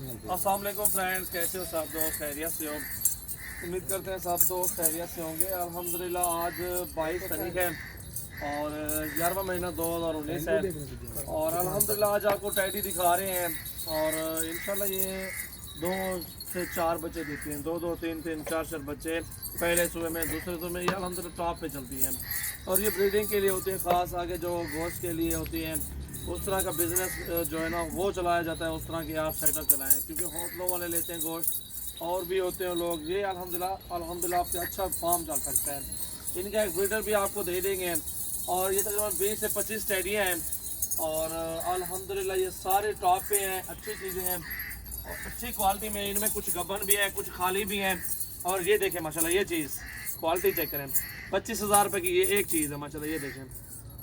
अस्सलाम वालेकुम फ्रेंड्स, कैसे हो सब दोस्त? खैरियत से हो? उम्मीद करते हैं सब दोस्त खैरियत से होंगे। अल्हम्दुलिल्लाह आज 22 तारीख है और 11वां महीना 2019 है और अल्हम्दुलिल्लाह आज आपको टैडी दिखा रहे हैं और इंशाल्लाह ये 2 से 4 बच्चे देते हैं। 2 2 3 3 4 4 बच्चे पहले सुबह में, दूसरे सुबह में, ये अल्हम्दुलिल्लाह टॉप पे चलती हैं और ये ब्रीडिंग के लिए होती है, ख़ास आगे जो गोश्त के लिए होती हैं। उस तरह का बिज़नेस जो है ना वो चलाया जाता है, उस तरह के आप सेटअप चलाएं क्योंकि होटलों वाले लेते हैं गोश्त और भी होते हैं लोग। ये अल्हम्दुलिल्लाह आपके अच्छा फार्म चल सकता है। इनका एक ब्रीडर भी आपको दे देंगे और ये तकरीबन 20 से 25 टैडियाँ हैं और अल्हम्दुलिल्लाह ये सारे टॉप पे हैं, अच्छी चीज़ें हैं और अच्छी क्वालिटी में। इनमें कुछ गबन भी है, कुछ खाली भी हैं और ये देखें माशाल्लाह, ये चीज़ क्वालिटी चेक करें। 25,000 रुपये की ये एक चीज़ है माशाल्लाह, ये देखें।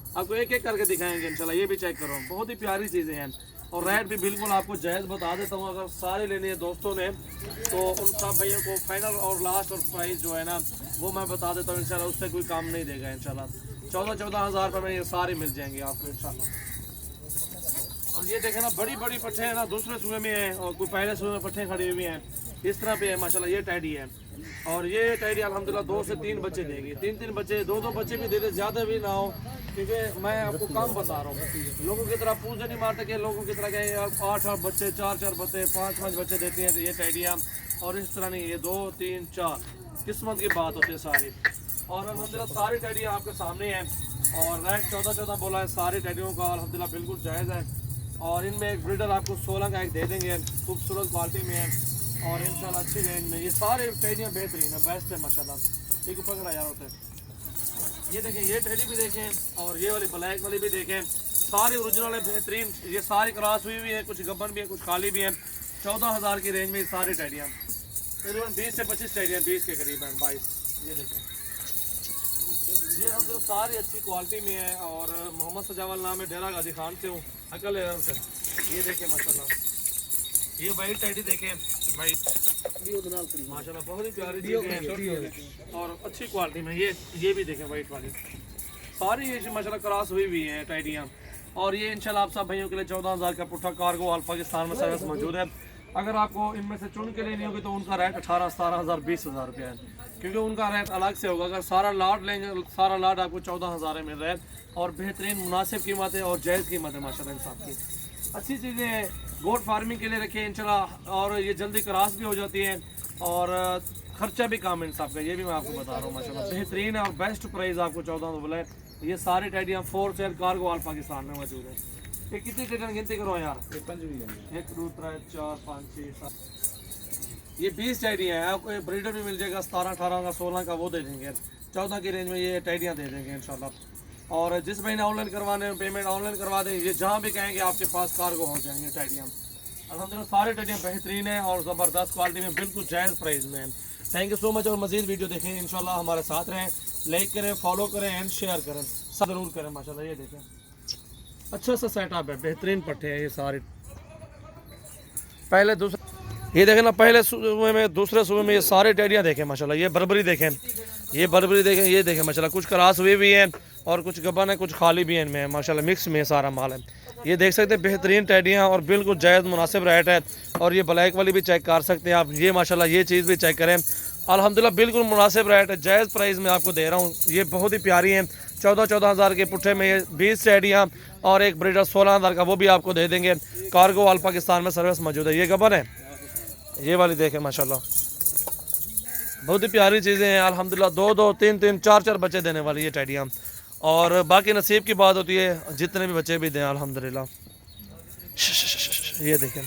आपको एक एक करके दिखाएंगे इंशाल्लाह, ये भी चेक करो, बहुत ही प्यारी चीज़ें हैं और रेट भी बिल्कुल आपको जायज़ बता देता हूँ। अगर सारे लेने हैं दोस्तों ने तो उन सब भैया को फाइनल और लास्ट और प्राइस जो है ना वो मैं बता देता हूँ इंशाल्लाह, उससे कोई काम नहीं देगा इंशाल्लाह। 14,000 रुपये में ये सारे मिल जाएंगे आपको इंशाल्लाह। और ये देखें ना, बड़ी बड़ी पट्ठे हैं ना, दूसरे सूबे में हैं और कोई पहले सूबे में पट्ठे खड़ी हुई हैं, इस तरह पे है माशाल्लाह। ये टैडी है और ये टैडी अल्हम्दुलिल्लाह 2 से 3 बच्चे देगी, 3 बच्चे, 2 बच्चे भी दे दे, ज़्यादा भी ना हो क्योंकि मैं आपको कम बता रहा हूँ। लोगों की तरह पूछ नहीं मारते कि लोगों की तरह के 8 बच्चे, 4 बच्चे, 5 बच्चे देते हैं ये टैडियाँ, और इस तरह नहीं, ये 2 3 4 किस्मत की बात होती है सारी। और अल्हम्दुलिल्लाह सारी टैडियाँ आपके सामने हैं और रेट 14 बोला है सारी टैडियों का, अल्हम्दुलिल्लाह बिल्कुल जायज़ है। और इनमें एक ब्रीडर आपको 16 का एक दे देंगे, खूबसूरत क्वालिटी में है और इंशाल्लाह अच्छी रेंज में। ये सारे टैडियाँ बेहतरीन है, बेस्ट है माशाल्लाह। एक पकड़ा यार होते हैं, ये देखें, ये टैडी भी देखें और ये वाली ब्लैक वाली भी देखें, सारी ओरिजिनल है, बेहतरीन। ये सारी क्रॉस हुई हुई है, कुछ गब्बन भी है, कुछ खाली भी है। 14,000 की रेंज में सारी टैडियाँ, तकरीबन 20 से 25 टैडियाँ, 20 के करीब हैं, 22। ये देखें, ये हम तो सारी अच्छी क्वालिटी में है और मोहम्मद सजावल नाम है, डेरा गाजी खान से हूँ, अकल है से। ये देखें माशाल्लाह, ये वाइट टैडी देखें, वाइट माशाल्लाह बहुत ही प्यारी चीज़ और अच्छी क्वालिटी में। ये भी देखें वाइट वाली, सारी ये माशाल्लाह क्रॉस हुई हुई है टैडियाँ। और ये इंशाल्लाह आप सब भाइयों के लिए 14,000 का पुट्ठा कार्गो ऑल पाकिस्तान में सर्विस मौजूद है। अगर आपको इनमें से चुन के लेनी होगी तो उनका रेट 18-17,000 20,000 रुपये है क्योंकि उनका रेट अलग से होगा। अगर सारा लाट लेंगे, सारा लाट आपको 14,000 मिल रहा है और बेहतरीन मुनासिब कीमत है और जायज़ कीमत है माशाल्लाह। इन सब की अच्छी चीज़ें हैं, गोट फार्मिंग के लिए रखें इंशाल्लाह और ये जल्दी क्रॉस भी हो जाती है और खर्चा भी कम है इन सब का, ये भी मैं आपको बता रहा हूँ माशाल्लाह। बेहतरीन है और बेस्ट प्राइस आपको 14 बोला है। ये सारे टैडियाँ 4 सेल कार्गो ऑल पाकिस्तान में मौजूद है। ये कितनी टैडियाँ गिनती करो यार? 1 2 3 4 5 6 7, ये 20 टैडियाँ हैं। आपको ब्रीडर भी मिल जाएगा 17 18 का, 16 का, वो दे देंगे। 14 की रेंज में ये टैडियाँ दे देंगे इंशाल्लाह। और जिस महीने ऑनलाइन करवाने पेमेंट ऑनलाइन करवा दें, ये जहाँ भी कहेंगे आपके पास कार्गो हो जाएंगे टैडियाँ। अल्हम्दुलिल्लाह सारे टैडियाँ बेहतरीन है और ज़बरदस्त क्वालिटी में, बिल्कुल जायज़ प्राइस में है। थैंक यू सो मच और मज़ीद वीडियो देखें इंशाल्लाह, हमारे साथ रहें, लाइक करें, फॉलो करें एंड शेयर करें, सब ज़रूर करें माशाल्लाह। ये देखें, अच्छा सा सेटअप है, बेहतरीन पट्टे हैं ये सारे। पहले दूसरे, ये देखें ना, पहले सूबे में, दूसरे सूबे में ये सारे टैडियाँ देखें माशाल्लाह। ये बर्बरी देखें, ये बर्बरी देखें, ये देखें माशाल्लाह, कुछ क्रॉस हुए भी हैं और कुछ गबन है, कुछ खाली भी हैं इनमें माशाल्लाह, मिक्स में सारा माल है। ये देख सकते हैं बेहतरीन टैडियाँ और बिल्कुल जायज़ मुनासिब रेट है। और ये ब्लैक वाली भी चेक कर सकते हैं आप, ये माशाल्लाह ये चीज़ भी चेक करें, अल्हम्दुलिल्लाह बिल्कुल मुनासिब रेट है, जायज़ प्राइस में आपको दे रहा हूँ। ये बहुत ही प्यारी हैं, 14,000 के पुट्ठे में ये 20 टैडियाँ और एक ब्रीडर 16,000 का, वो भी आपको दे देंगे। कार्गो ऑल पाकिस्तान में सर्विस मौजूद है। ये गबन है, ये वाली देखें माशाल्लाह, बहुत ही प्यारी चीज़ें हैं अल्हम्दुलिल्लाह। 2 2 3 3 4 4 बच्चे देने वाली ये टैडियाँ और बाकी नसीब की बात होती है, जितने भी बच्चे भी दें अल्हम्दुलिल्लाह। ये देखें,